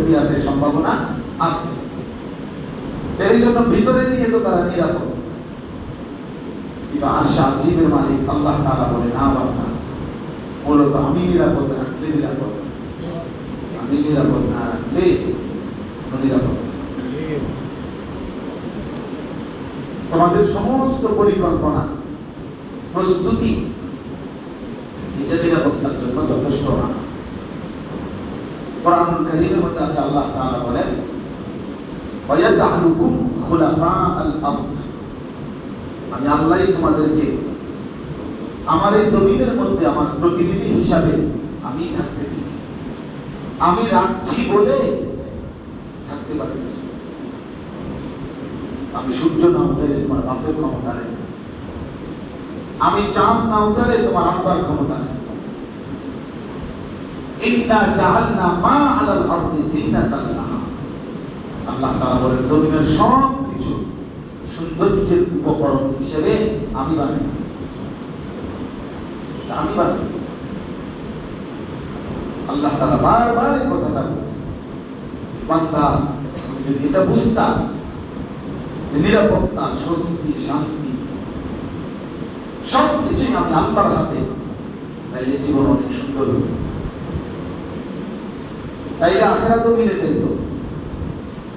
কি আছে? সম্ভাবনা আছে। এই জন্য ভিতরে দিয়ে তো তারা নিরাপদ, কিন্তু আরশে আজিমের মালিক আল্লাহ তাআলা বলে, না বান্দা, মূলত আমি নিরাপদ রাখলে নিরাপদ, আমি নিরাপদ না রাখলে নিরাপদ। তোমাদের সমস্ত পরিকল্পনা, প্রস্তুতি, এটা নিরাপত্তার জন্য যথেষ্ট না। কোরআনুল কারীমের মধ্যে আছে, আল্লাহ তাআলা বলেন, ওয়ায়াজআলুকুম খুলাফাআল আরদ, আমি আল্লাহই তোমাদেরকে আমার এই জমিনের মধ্যে আমার প্রতিনিধি হিসাবে আমি থাকতে দিছি, আমি রাখছি বলে থাকতে পারতেছি। আমি সূর্য না উঠালে তোমার বাপের ক্ষমতা নেই, আমি চাঁদ না উঠালে তোমার আব্বার ক্ষমতা নেই। ইন্না জাআলনা মা আলাল আরদি যিনাতাল লাহা, আল্লাহ তাআলা বলেন, জমিনের সব কিছু সৌন্দর্যের উপকরণ হিসেবে আমি বানিয়েছি, আমি বানিয়েছি। আল্লাহ তাআলা বারবার এই কথাটা বলছেন, বান্দা তুমি যদি এটা বুঝতাম যে নিরাপত্তা, স্বস্তি, শান্তি সবকিছুই আমি আল্লাহর হাতে, তাইলে জীবন অনেক সুন্দর হতো, তাইলে আখিরাতও মিলে যেত।